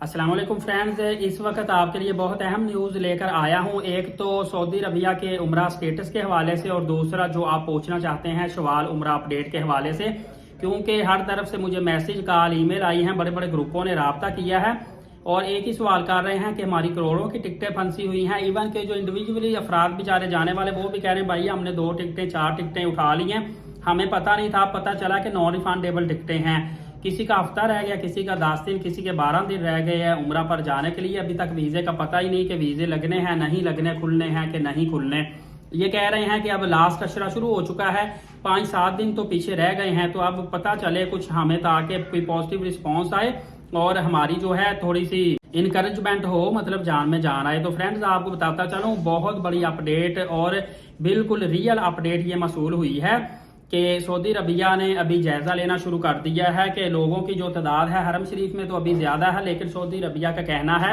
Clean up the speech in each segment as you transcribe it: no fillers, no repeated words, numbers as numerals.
अस्सलाम वालेकुम फ्रेंड्स, इस वक्त आपके लिए बहुत अहम न्यूज़ लेकर आया हूं। एक तो सऊदी अरबिया के उम्रा स्टेटस के हवाले से और दूसरा जो आप पूछना चाहते हैं शवाल उम्रा अपडेट के हवाले से, क्योंकि हर तरफ से मुझे मैसेज कॉल ईमेल आई हैं, बड़े बड़े ग्रुपों ने राब्ता किया है और एक ही सवाल कर रहे हैं कि हमारी करोड़ों की टिकटें फंसी हुई हैं। इवन के जो इंडिविजुअली अफराद बेचारे जाने वाले वो भी कह रहे हैं भाई हमने 2 टिकटें 4 टिकटें उठा ली हैं, हमें पता नहीं था, पता चला कि नॉन रिफंडेबल टिकटें हैं। किसी का हफ्ता रह गया, किसी का 10 दिन, किसी के 12 दिन रह गए हैं उम्रा पर जाने के लिए। अभी तक वीजे का पता ही नहीं कि वीजे लगने हैं नहीं लगने, खुलने हैं कि नहीं खुलने। ये कह रहे हैं कि अब लास्ट अशरा शुरू हो चुका है, 5-7 दिन तो पीछे रह गए हैं, तो अब पता चले कुछ हमें, ताकि कोई पॉजिटिव रिस्पॉन्स आए और हमारी जो है थोड़ी सी इनकरेजमेंट हो, मतलब जान में जान आए। तो फ्रेंड्स आपको बताता चलूं, बहुत बड़ी अपडेट और बिल्कुल रियल अपडेट ये मसूल हुई है कि सऊदी अरबिया ने अभी जायजा लेना शुरू कर दिया है कि लोगों की जो तादाद है हरम शरीफ में तो अभी ज्यादा है, लेकिन सऊदी अरबिया का कहना है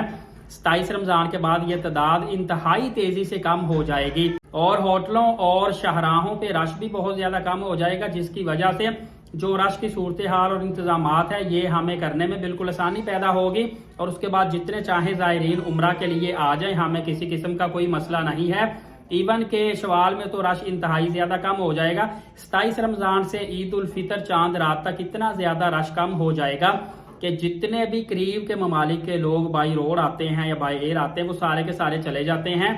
27 रमजान के बाद ये तादाद इंतहाई तेजी से कम हो जाएगी और होटलों और शाहराहों पे रश भी बहुत ज्यादा कम हो जाएगा, जिसकी वजह से जो रश की सूरत हाल और इंतजामात है ये हमें करने में बिल्कुल आसानी पैदा होगी और उसके बाद जितने चाहे ज़ायरीन उम्रा के लिए आ जाए, हमें किसी किस्म का कोई मसला नहीं है। इवन के शवाल में तो रश इंतहाई ज्यादा कम हो जाएगा। 27 रमजान से ईद उल फितर चांद रात तक इतना ज्यादा रश कम हो जाएगा कि जितने भी करीब के ममालिक के लोग बाई रोड आते हैं या बाई एयर आते हैं वो सारे के सारे चले जाते हैं।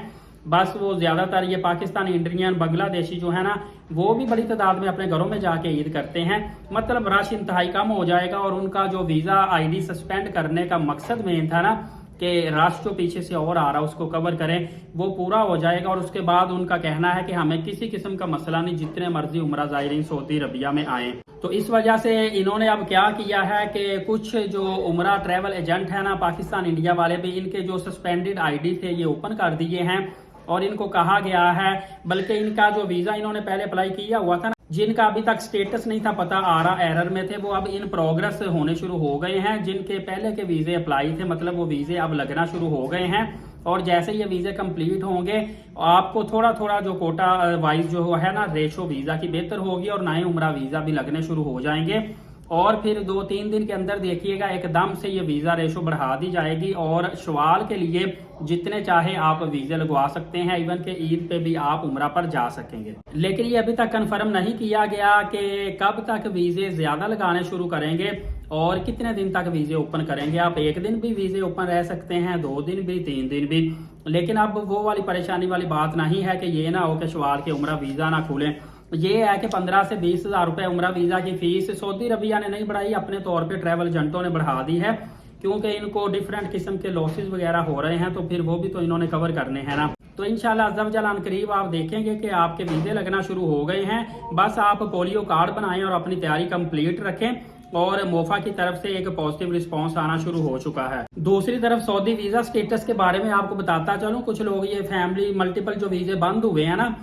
बस वो ज्यादातर ये पाकिस्तानी, इंडियन, बांग्लादेशी जो है ना, वो भी बड़ी तादाद में अपने घरों में जाके ईद करते हैं। मतलब रश इंतहाई कम हो जाएगा और उनका जो वीजा आईडी सस्पेंड करने का मकसद मेन था ना कि रश जो पीछे से और आ रहा है उसको कवर करें, वो पूरा हो जाएगा और उसके बाद उनका कहना है कि हमें किसी किस्म का मसला नहीं, जितने मर्जी उम्रा ज़ायरीन सऊदी अरबिया में आए। तो इस वजह से इन्होंने अब क्या किया है कि कुछ जो उम्रा ट्रैवल एजेंट है ना पाकिस्तान इंडिया वाले भी, इनके जो सस्पेंडेड आईडी थे ये ओपन कर दिए हैं और इनको कहा गया है, बल्कि इनका जो वीजा इन्होंने पहले अप्लाई किया हुआ था, जिनका अभी तक स्टेटस नहीं था पता, आ रहा एरर में थे, वो अब इन प्रोग्रेस होने शुरू हो गए हैं। जिनके पहले के वीजे अप्लाई थे, मतलब वो वीजे अब लगना शुरू हो गए हैं और जैसे ये वीजे कंप्लीट होंगे आपको थोड़ा थोड़ा जो कोटा वाइज जो है ना रेशो वीजा की बेहतर होगी और नए उम्रा वीजा भी लगने शुरू हो जाएंगे और फिर 2-3 दिन के अंदर देखिएगा एकदम से ये वीजा रेशो बढ़ा दी जाएगी और शवाल के लिए जितने चाहे आप वीजे लगवा सकते हैं। इवन के ईद पे भी आप उम्रा पर जा सकेंगे, लेकिन ये अभी तक कंफर्म नहीं किया गया कि कब तक वीजे ज्यादा लगाने शुरू करेंगे और कितने दिन तक वीजे ओपन करेंगे। आप 1 दिन भी वीजे ओपन रह सकते हैं, 2 दिन भी, 3 दिन भी, लेकिन अब वो वाली परेशानी वाली बात नहीं है कि ये ना हो कि शवाल के उम्रा वीजा ना खुले। ये है कि 15 से 20 हजार रुपए उम्रा वीजा की फीस सऊदी अरबिया ने नहीं बढ़ाई, अपने तौर पे ट्रैवल एजेंटों ने बढ़ा दी है, क्योंकि इनको डिफरेंट किस्म के लॉसेस वगैरह हो रहे हैं, तो फिर वो भी तो इन्होंने कवर करने हैं ना। तो इंशाल्लाह अज़्ज़ा वजल अनकरीब आप देखेंगे कि आपके वीजे लगना शुरू हो गए हैं। बस आप पोलियो कार्ड बनाएं और अपनी तैयारी कंप्लीट रखें और मोफा की तरफ से एक पॉजिटिव रिस्पांस आना शुरू हो चुका है। दूसरी तरफ सऊदी वीजा स्टेटस के बारे में आपको बताता चलूं, कुछ लोग ये फैमिली मल्टीपल जो वीजे बंद हुए हैं ना,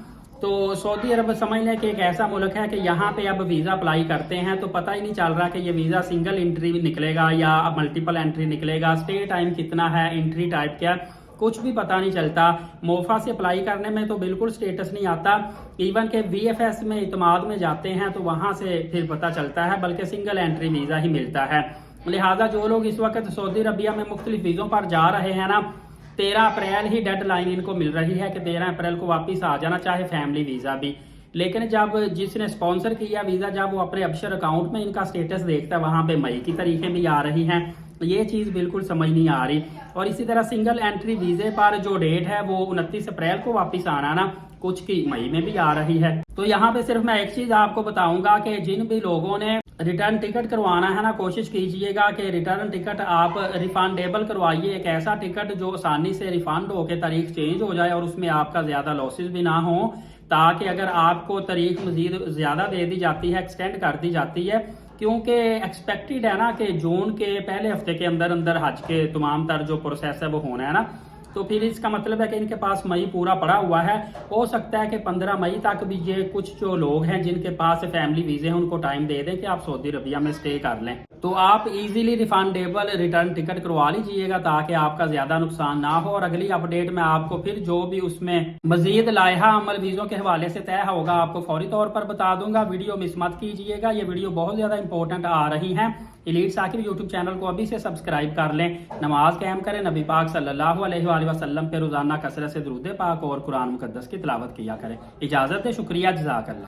तो सऊदी अरब समझ लें कि एक ऐसा मुल्क है कि यहाँ पे अब वीजा अप्लाई करते हैं तो पता ही नहीं चल रहा कि ये वीजा सिंगल एंट्री निकलेगा या मल्टीपल एंट्री निकलेगा, स्टे टाइम कितना है, एंट्री टाइप क्या, कुछ भी पता नहीं चलता। मोफा से अप्लाई करने में तो बिल्कुल स्टेटस नहीं आता, इवन के VFS में इतमाद में जाते हैं तो वहां से फिर पता चलता है, बल्कि सिंगल एंट्री वीजा ही मिलता है। लिहाजा जो लोग इस वक्त सऊदी अरबिया में मुख्तलिफ वीजों पर जा रहे हैं ना, 13 अप्रैल ही डेड लाइन इनको मिल रही है कि 13 अप्रैल को वापस आ जाना, चाहे फैमिली वीजा भी। लेकिन जब जिसने स्पॉन्सर किया वीजा, जब वो अपने अबशर अकाउंट में इनका स्टेटस देखता है, वहां पे मई की तारीखें भी आ रही हैं, ये चीज बिल्कुल समझ नहीं आ रही। और इसी तरह सिंगल एंट्री वीजे पर जो डेट है वो 29 अप्रैल को वापस आना ना, कुछ की मई में भी आ रही है। तो यहाँ पे सिर्फ मैं एक चीज आपको बताऊंगा कि जिन भी लोगों ने रिटर्न टिकट करवाना है ना, कोशिश कीजिएगा कि रिटर्न टिकट आप रिफंडेबल करवाइए, एक ऐसा टिकट जो आसानी से रिफंड होकर तारीख चेंज हो जाए और उसमें आपका ज्यादा लॉसेस भी ना हो, ताकि अगर आपको तारीख मजीद ज्यादा दे दी जाती है, एक्सटेंड कर दी जाती है, क्योंकि एक्सपेक्टेड है ना कि जून के पहले हफ्ते के अंदर अंदर हज के तमाम तर जो प्रोसेस है वो होना है ना, तो फिर इसका मतलब है कि इनके पास मई पूरा पड़ा हुआ है। हो सकता है कि 15 मई तक भी ये कुछ जो लोग हैं जिनके पास फैमिली वीजे हैं उनको टाइम दे दें कि आप सऊदी अरबिया में स्टे कर लें। تو آپ ایزیلی ریفنڈیبل ریٹرن ٹکٹ کروا لیجئے گا تاکہ آپ کا زیادہ نقصان نہ ہو، اور اگلی اپڈیٹ میں آپ کو پھر جو بھی اس میں مزید لائحہ عمل ویزوں کے حوالے سے طے ہوگا آپ کو فوری طور پر بتا دوں گا۔ ویڈیو مس مت کیجئے گا، یہ ویڈیو بہت زیادہ امپورٹنٹ آ رہی ہیں۔ ایلیٹ ثاقب یوٹیوب چینل کو ابھی سے سبسکرائب کر لیں، نماز قائم کریں، نبی پاک صلی اللہ علیہ وآلہ وسلم پہ روزانہ کثرت سے درود پاک اور قرآن مقدس کی تلاوت کیا کریں۔ اجازت ہے، شکریہ، جزاک اللہ۔